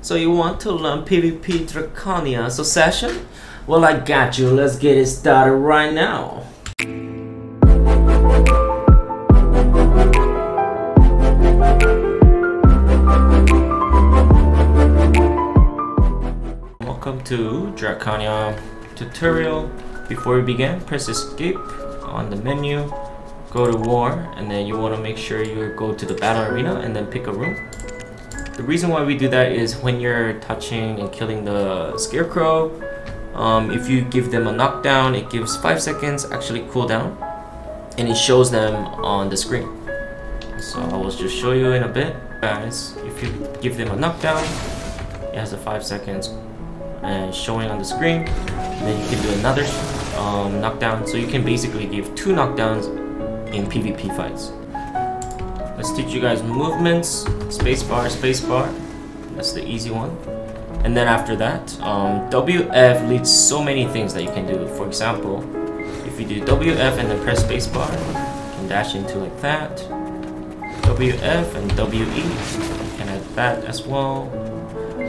So you want to learn PvP Drakania Succession? Well, I got you. Let's get it started right now. Welcome to Drakania tutorial. Before we begin, press escape on the menu, go to war, and then you want to make sure you go to the battle arena and then pick a room. The reason why we do that is when you're touching and killing the scarecrow, if you give them a knockdown, it gives 5 seconds actually cooldown, and it shows them on the screen. So I will just show you in a bit, guys. If you give them a knockdown, it has a 5 seconds and showing on the screen. And then you can do another knockdown, so you can basically give 2 knockdowns in PvP fights. Let's teach you guys movements. Spacebar, spacebar. That's the easy one. And then after that, WF leads so many things that you can do. For example, if you do WF and then press spacebar, you can dash into like that. WF and WE, you can add that as well.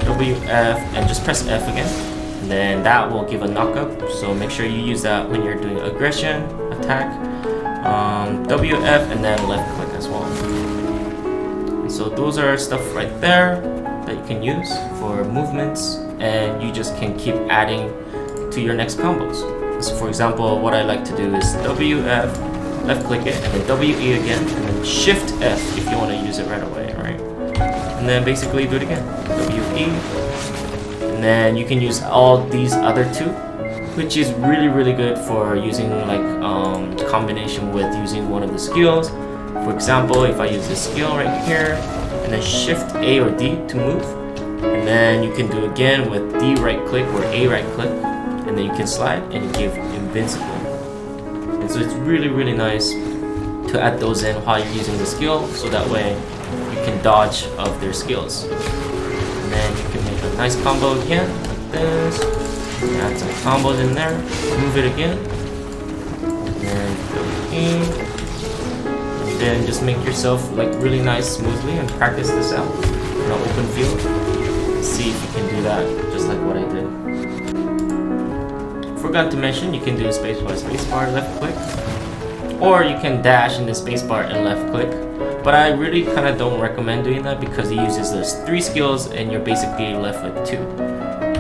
WF and just press F again. And then that will give a knockup. So make sure you use that when you're doing aggression, attack. WF and then left click as well. So those are stuff right there that you can use for movements, and you just can keep adding to your next combos. So for example, what I like to do is WF, left click it, and then WE again, and then Shift F if you want to use it right away, right? And then basically do it again, WE, and then you can use all these other two, which is really good for using like combination with using one of the skills. For example, if I use this skill right here and then Shift A or D to move, and then you can do again with D right click or A right click, and then you can slide and you give invincible. And so it's really nice to add those in while you're using the skill, so that way you can dodge of their skills. And then you can make a nice combo again like this. Add some combos in there, move it again, and then go in. Then just make yourself like really nice smoothly and practice this out in an open field. See if you can do that just like what I did. Forgot to mention, you can do spacebar, left click, or you can dash in the spacebar and left click. But I really kind of don't recommend doing that because it uses those 3 skills and you're basically left with 2.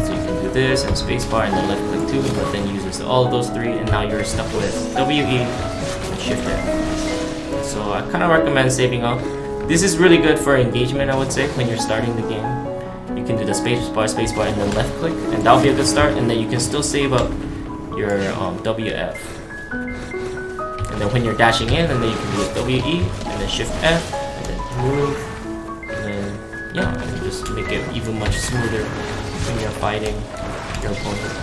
So you can do this and spacebar and then left click 2, but then uses all of those 3, and now you're stuck with WE and Shift F. So I kind of recommend saving up. This is really good for engagement, I would say, when you're starting the game. You can do the spacebar, and then left click, and that'll be a good start. And then you can still save up your WF. And then when you're dashing in, and then you can do WE, and then Shift F, and then move. And then, yeah, and just make it even much smoother when you're fighting your opponent.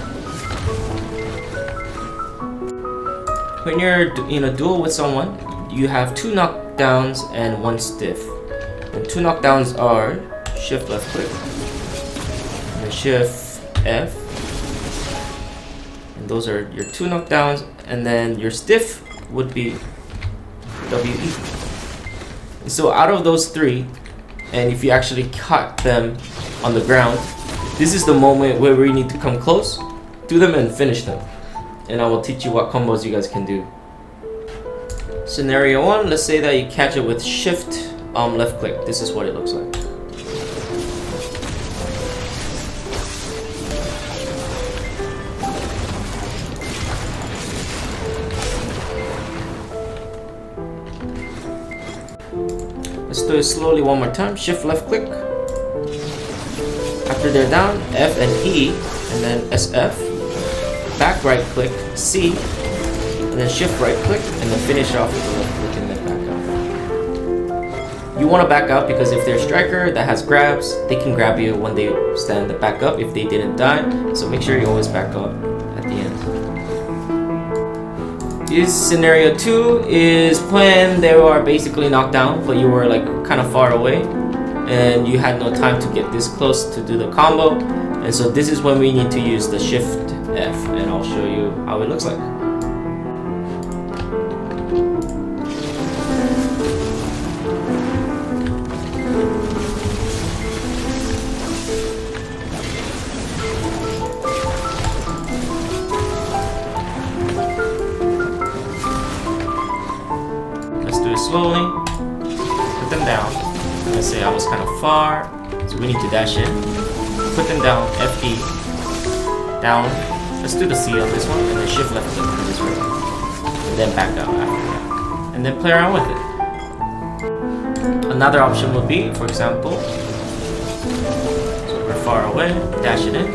When you're in a duel with someone, you have 2 knockdowns and 1 stiff. And 2 knockdowns are Shift left click, and then Shift F. And those are your 2 knockdowns, and then your stiff would be WE. And so out of those 3, and if you actually cut them on the ground, this is the moment where we need to come close, do them and finish them. And I will teach you what combos you guys can do. Scenario 1, let's say that you catch it with Shift left click. This is what it looks like. Let's do it slowly one more time. Shift left click. After they're down, F and E, and then SF. Back right click, C, and then Shift right click, and then finish off with the left click and then back up. You want to back up because if they're a striker that has grabs, they can grab you when they stand back up if they didn't die. So make sure you always back up at the end. This scenario 2 is when they are basically knocked down, but you were like kind of far away and you had no time to get this close to do the combo. And so this is when we need to use the Shift F, and I'll show you how it looks like. slowly, put them down. Let's say I was kind of far, so we need to dash in. Put them down, FE, down. Let's do the C on this one, and then shift left click on this one. And then back out after that. And then play around with it. Another option would be, for example, so we're far away, dash it in.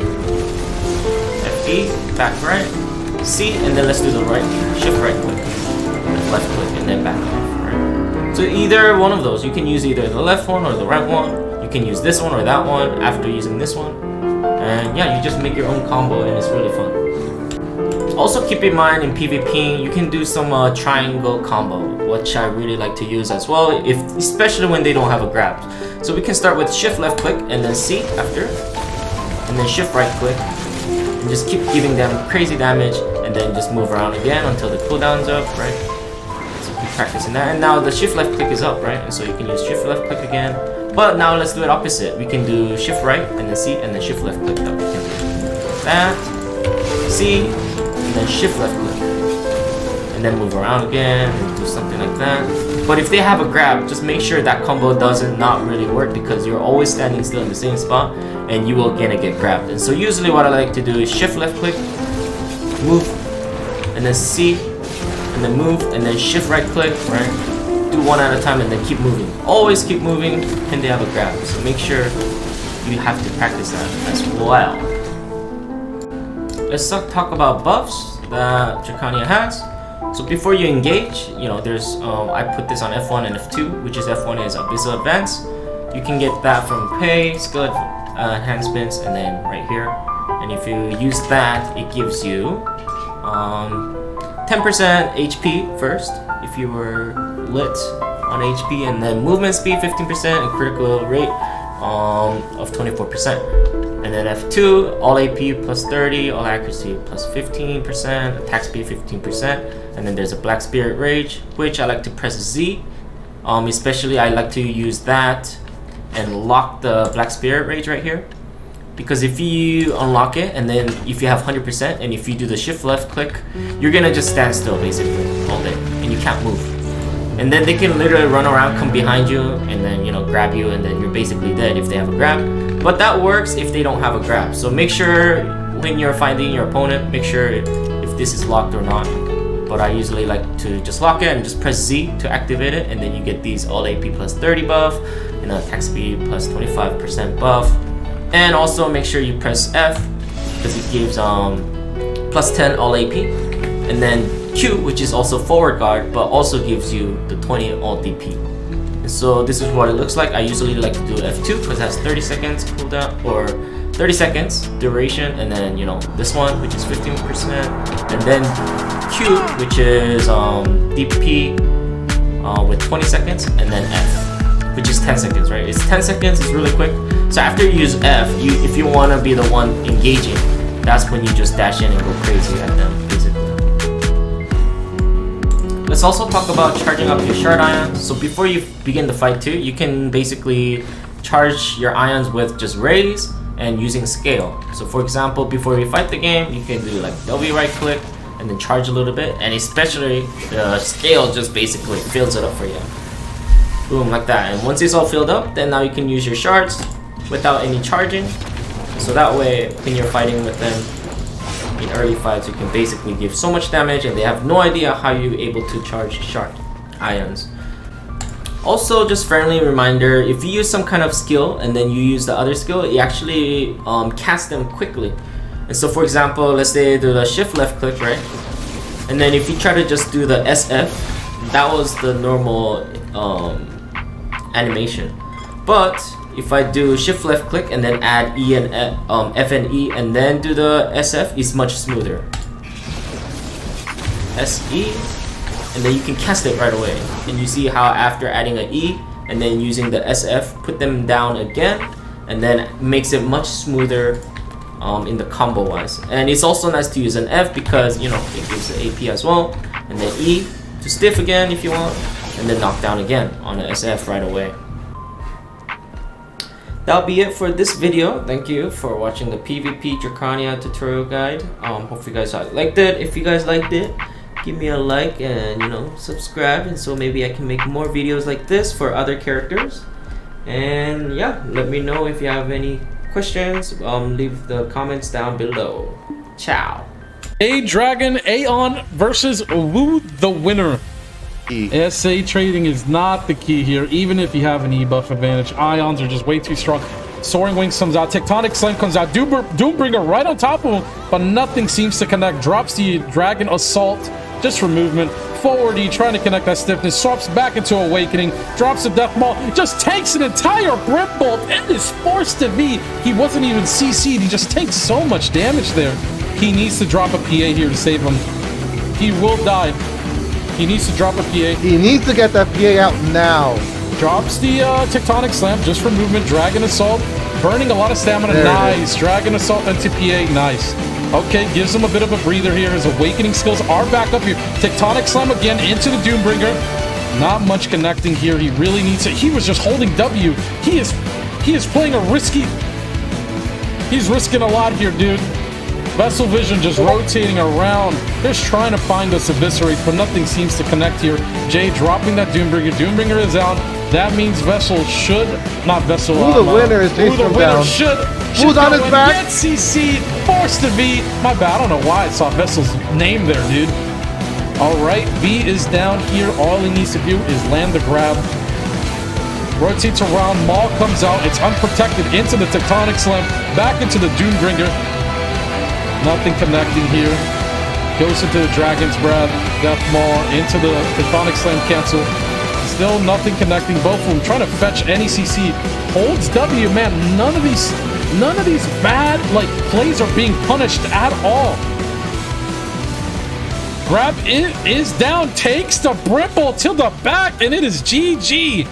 FE, back right, C, and then let's do the right, shift right click, left click, and then back off, right? So either one of those, you can use either the left one or the right one. You can use this one or that one after using this one. And yeah, you just make your own combo and it's really fun. Also keep in mind in PvP, you can do some triangle combo, which I really like to use as well, especially when they don't have a grab. So we can start with shift left click and then C after, and then shift right click, and just keep giving them crazy damage, and then just move around again until the cooldown's up, right? So keep practicing that. And now the shift left click is up, right? And so you can use shift left click again. But now let's do it opposite. We can do shift right and then C and then shift left click that we can do. That, C, and then shift left click. And then move around again and do something like that. But if they have a grab, just make sure that combo doesn't not really work because you're always standing still in the same spot and you will gonna get grabbed. And so usually what I like to do is shift left click, move, and then C, and then move, and then shift right click, right? Do one at a time and then keep moving. Always keep moving and they have a grab. So make sure you have to practice that as well. Let's talk about buffs that Drakania has. So before you engage, you know, there's I put this on F1 and F2, which is F1 is Abyssal Advance. You can get that from Pay, Skill Enhancements, and then right here. And if you use that, it gives you 10% HP first, if you were lit on HP, and then movement speed 15% and critical rate of 24%. And then F2, all AP plus 30, all accuracy plus 15%, attack speed 15%, and then there's a Black Spirit Rage, which I like to press Z. Especially I like to use that and lock the Black Spirit Rage right here. Because if you unlock it, and then if you have 100%, and if you do the shift left click, you're gonna just stand still basically all day, and you can't move. And then they can literally run around, come behind you, and then, you know, grab you, and then you're basically dead if they have a grab. But that works if they don't have a grab. So make sure when you're fighting your opponent, make sure if this is locked or not. But I usually like to just lock it and just press Z to activate it, and then you get these all AP plus 30 buff, and attack speed plus 25% buff. And also make sure you press F, because it gives plus 10 all AP. And then Q, which is also forward guard, but also gives you the 20 all DP. And so this is what it looks like. I usually like to do F2 because it has 30 seconds cooldown, or 30 seconds duration, and then, you know, this one, which is 15%, and then Q, which is DP with 20 seconds, and then F, which is 10 seconds, right? It's 10 seconds, it's really quick. So after you use F, if you want to be the one engaging, that's when you just dash in and go crazy at them, basically. Let's also talk about charging up your shard ions. So before you begin the fight too, you can basically charge your ions with just raise and using scale. So for example, before you fight the game, you can do like W right click and then charge a little bit, and especially the scale just basically fills it up for you. Boom, like that. And once it's all filled up, then now you can use your shards without any charging. So that way, when you're fighting with them in early fights, you can basically give so much damage and they have no idea how you're able to charge shard ions. Also, just friendly reminder, if you use some kind of skill and then you use the other skill, you actually cast them quickly. And so for example, let's say do the shift left click, right? And then if you try to just do the SF, that was the normal animation. But if I do shift left click and then add E and F and E and then do the SF, it's much smoother. SE, and then you can cast it right away. And you see how after adding an E and then using the SF, put them down again, and then makes it much smoother in the combo wise. And it's also nice to use an F because, you know, it gives the AP as well, and then E to stiff again if you want, and then knock down again on the SF right away. That'll be it for this video. Thank you for watching the PvP Drakania tutorial guide. Hope you guys liked it. If you guys liked it, give me a like and, you know, subscribe, and so maybe I can make more videos like this for other characters. And yeah, let me know if you have any questions. Leave the comments down below. Ciao. Dragon Aeon versus Wu the winner. SA trading is not the key here, even if you have an E-buff advantage. Ions are just way too strong. Soaring Wings comes out, Tectonic Slam comes out, Doombringer right on top of him, but nothing seems to connect. Drops the Dragon Assault just for movement. Forward E trying to connect that stiffness, swaps back into Awakening, drops the Death Maul, just takes an entire Brim Bolt and is forced to be. He wasn't even CC'd, he just takes so much damage there. He needs to drop a PA here to save him. He will die. He needs to drop a PA. He needs to get that PA out now. Drops the Tectonic Slam just for movement. Dragon Assault, burning a lot of stamina. There Nice. Dragon Assault into PA. Nice. Okay, gives him a bit of a breather here. His Awakening skills are back up here. Tectonic Slam again into the Doombringer. Not much connecting here. He really needs it. He was just holding W. He is playing a risky. He's risking a lot here, dude. Vessel Vision just rotating around, just trying to find us Eviscerates, but nothing seems to connect here. Jay dropping that Doombringer. Doombringer is out. That means Vessel should, not Vessel. Who the winner is Who the winner down. should Who's on his back? Get CC, forced to V. My bad, I don't know why I saw Vessel's name there, dude. All right, V is down here. All he needs to do is land the grab. Rotates around, Maul comes out. It's unprotected into the Tectonic Slam, back into the Doombringer. Nothing connecting here. Goes into the Dragon's Breath. Death Maul into the Tectonic Slam cancel. Still nothing connecting. Both of them trying to fetch any CC. Holds W, man. None of these bad plays are being punished at all. Grab is down. Takes the Brimble to the back, and it is GG.